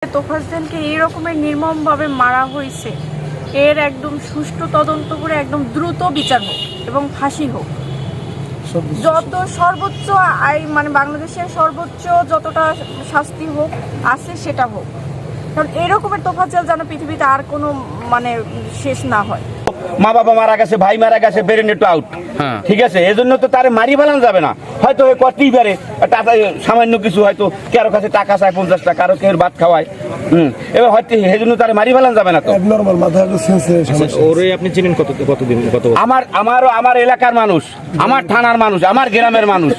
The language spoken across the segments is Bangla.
তোফাজ্জলকে এই রকমের নির্মমভাবে মারা হয়েছে, এর একদম সুষ্ঠু তদন্ত করে একদম দ্রুত বিচার হোক এবং ফাঁসি হোক। যত সর্বোচ্চ মানে বাংলাদেশের সর্বোচ্চ যতটা শাস্তি হোক আছে সেটা হোক, কারণ এই রকমের তোফাজ্জল যেন পৃথিবীতে আর কোনো মানে শেষ না হয়। মা বাবা মারা গেছে, ভাই মারা গেছে, বেরেন একটু আউট, ঠিক আছে, এজন্য তো তারে মারি ফেলানো যাবে না। হয়তো করতেই পারে টাকা, সামান্য কিছু হয়তো কারো কাছে টাকা চায় 50 টাকা, কারো কেউ ভাত খাওয়ায়, এবার হয়তো এই জন্য তারে মারি ফেলানো যাবে না। তো নরমাল মাথা ওরে আপনি চিনেন কতদিন? আমার এলাকার মানুষ, আমার থানার মানুষ, আমার গ্রামের মানুষ।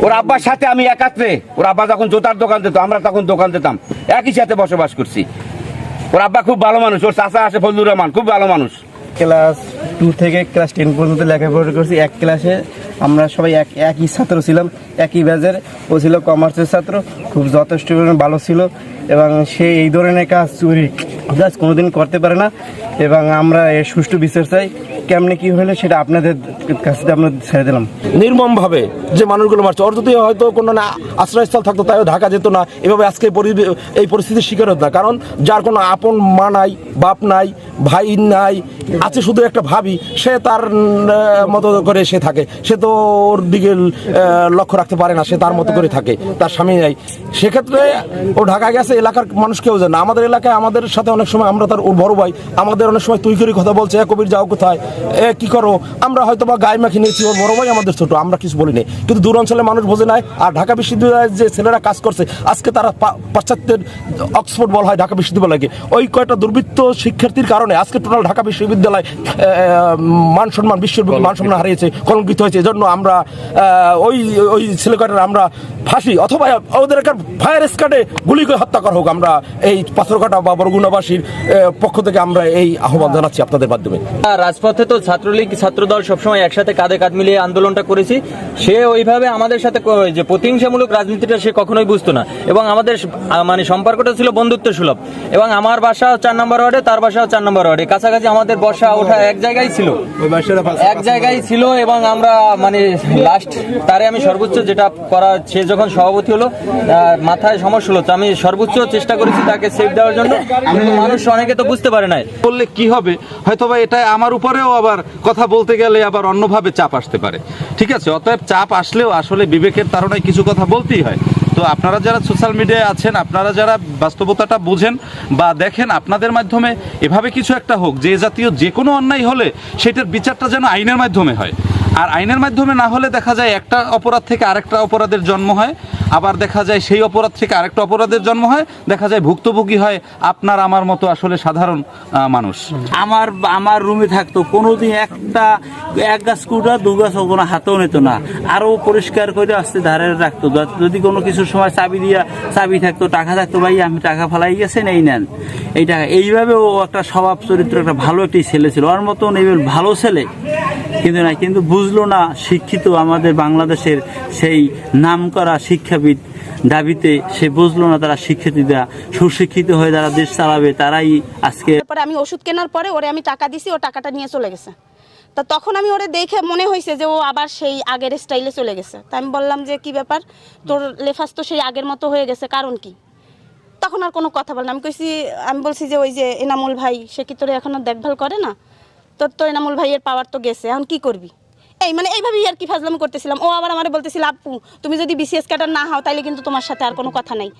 ওর আব্বার সাথে আমি একাত্রে, ওর আব্বা যখন জুতার দোকান দিত, আমরা তখন দোকান দিতাম, একই সাথে বসবাস করছি। ওর আব্বা খুব ভালো মানুষ, ওর চাচা আছে ফজলুর রহমান, খুব ভালো মানুষ। ক্লাস 2 থেকে ক্লাস 10 পর্যন্ত লেখাপড়া করছি এক ক্লাসে। আমরা সবাই একই ছাত্র ছিলাম, একই ব্যাচের। ও ছিল কমার্সের ছাত্র, খুব যথেষ্ট ভালো ছিল এবং সে এই ধরনের কাজ চুরি কোনোদিন করতে পারে না এবং আমরা এর সুষ্ঠু বিচার চাই। কেমনে কি হলো সেটা আপনাদের কাছে আমরা ছেড়ে দিলাম। নির্মমভাবে যে মানুষগুলো মারছে, ওর যদি হয়তো কোনো না আশ্রয়স্থল থাকতো তাইও ঢাকা যেত না, এভাবে আজকে এই পরিস্থিতির শিকার হতো না। কারণ যার কোনো আপন মা নাই, বাপ নাই, ভাই নাই, আছে শুধু একটা ভাবি, সে তার মতো করে সে থাকে, সে তো ওর দিকে লক্ষ্য রাখতে পারে না, সে তার মতো করে থাকে, তার স্বামী নাই। সেক্ষেত্রে ও ঢাকা গেছে, এলাকার মানুষ কেউ জানে না। আমাদের এলাকায় আমাদের সাথে অনেক সময়, আমরা তার ওর বড় ভাই, আমাদের অনেক সময় তুই করে কথা বলছে, কবির যাও কোথায়, কি করো, আমরা হয়তো বা গায়ে মাখি নিয়েছি, ওর বড় ভাই আমাদের ছোট, আমরা কিছু বলি নাই। কিন্তু দূর অঞ্চলের মানুষ বোঝে নাই। আর ঢাকা বিশ্ববিদ্যালয়ের যে ছেলেরা কাজ করছে আজকে, তারা পাশ্চাত্যের অক্সফোর্ড বলা হয় ঢাকা বিশ্ববিদ্যালয়কে, ওই কয়টা দুর্বৃত্ত শিক্ষার্থীর কারণে আজকে টোটাল ঢাকা বিশ্ববিদ্যালয় মান সম্মান, বিশ্বের মান সম্মান হারিয়েছে, কলঙ্কিত হয়েছে। এজন্য আমরা ওই ছেলে কয়টার আমরা ফাঁসি অথবা ওদের একটা ফায়ার স্কাডে গুলি করে হত্যা করা হোক, আমরা এই পাথরঘাটা বা বরগুনাবাসীর পক্ষ থেকে আমরা এই আহ্বান জানাচ্ছি আপনাদের মাধ্যমে। রাজপথে তো ছাত্রলীগ ছাত্রদল সবসময় একসাথে কাঁধে কাঁধ মিলিয়ে আন্দোলনটা করেছি। সে ওইভাবে আমাদের সাথে যে প্রতিহিংসামূলক রাজনীতিটা সে কখনোই বুঝতো না এবং আমাদের মানে সম্পর্কটা ছিল বন্ধুত্ব সুলভ। এবং আমার বাসা 4 নম্বর ওয়ার্ডে, তার বাসাও 4 নম্বর ওয়ার্ডে, কাছাকাছি আমাদের বসা ওঠা এক জায়গায় ছিল এবং আমরা মানে লাস্ট তারে আমি সর্বোচ্চ যেটা করা, সে যখন সভাপতি হলো মাথায় সমস্যা হলো, তো আমি সর্বোচ্চ চেষ্টা করেছি তাকে সেফ দেওয়ার জন্য। কিন্তু মানুষ অনেকে তো বুঝতে পারে না বললে কি হবে, হয়তোবা এটা আমার উপরেও আবার কথা বলতে গেলে আবার অন্যভাবে চাপ আসতে পারে। ঠিক আছে, অতএব চাপ আসলেও আসলে বিবেকের তাড়নায় কিছু কথা বলতেই হয়। তো আপনারা যারা সোশ্যাল মিডিয়ায় আছেন, আপনারা যারা বাস্তবতাটা বুঝেন বা দেখেন, আপনাদের মাধ্যমে এভাবে কিছু একটা হোক, যে জাতীয় যে কোনো অন্যায় হলে সেটার বিচারটা যেন আইনের মাধ্যমে হয়। আর আইনের মাধ্যমে না হলে দেখা যায় একটা অপরাধ থেকে আরেকটা অপরাধের জন্ম হয়, আবার দেখা যায় সেই অপরাধ থেকে আরেকটা অপরাধের জন্ম হয়, দেখা যায় ভুক্তভোগী হয় আপনার আমার মতো আসলে সাধারণ মানুষ। আমার রুমে থাকতো, কোনোদিন এক গাছ কুটা 2 গাছ কোনো হাতেও নিত না, আরও পরিষ্কার করে আসতে ধারে রাখতো। যদি কোনো কিছুর সময় চাবি থাকতো, টাকা থাকতো, ভাই আমি টাকা ফেলাই গেছেন, এই নেন এই টাকা। এইভাবে ও একটা স্বভাব চরিত্র, একটা ভালো একটি ছেলে ছিল, ওর মতন এই ভালো ছেলে কিন্তু না। কিন্তু বুঝলো না শিক্ষিত আমাদের বাংলাদেশের সেই নামকরা শিক্ষাবিদ দাবিতে, সে বুঝলো না তারা শিক্ষিতরা সুশিক্ষিত হয়ে যারা দেশ চালাবে তারাই আজকে। তারপরে আমি ওষুধ কেনার পরে ওরে আমি টাকা দিছি, ও টাকাটা নিয়ে চলে গেছে। তা তখন আমি ওরে দেখে মনে হয়েছে যে ও আবার সেই আগের স্টাইলে চলে গেছে। তা আমি বললাম যে কি ব্যাপার, তোর লেফাস তো সেই আগের মতো হয়ে গেছে, কারণ কি? তখন আর কোনো কথা বললাম। আমি বলছি যে ওই যে এনামুল ভাই, সে কি তোর এখন দেখভাল করে না? তোর তো এনামুল ভাইয়ের পাওয়ার তো গেছে, এখন কি করবি? এইভাবেই আর কি ফাজলামি করতেছিলাম। ও আবার আমারে বলতেছিল, আপু তুমি যদি বিসিএস ক্যাডার না হও তাহলে কিন্তু তোমার সাথে আর কোনো কথা নাই।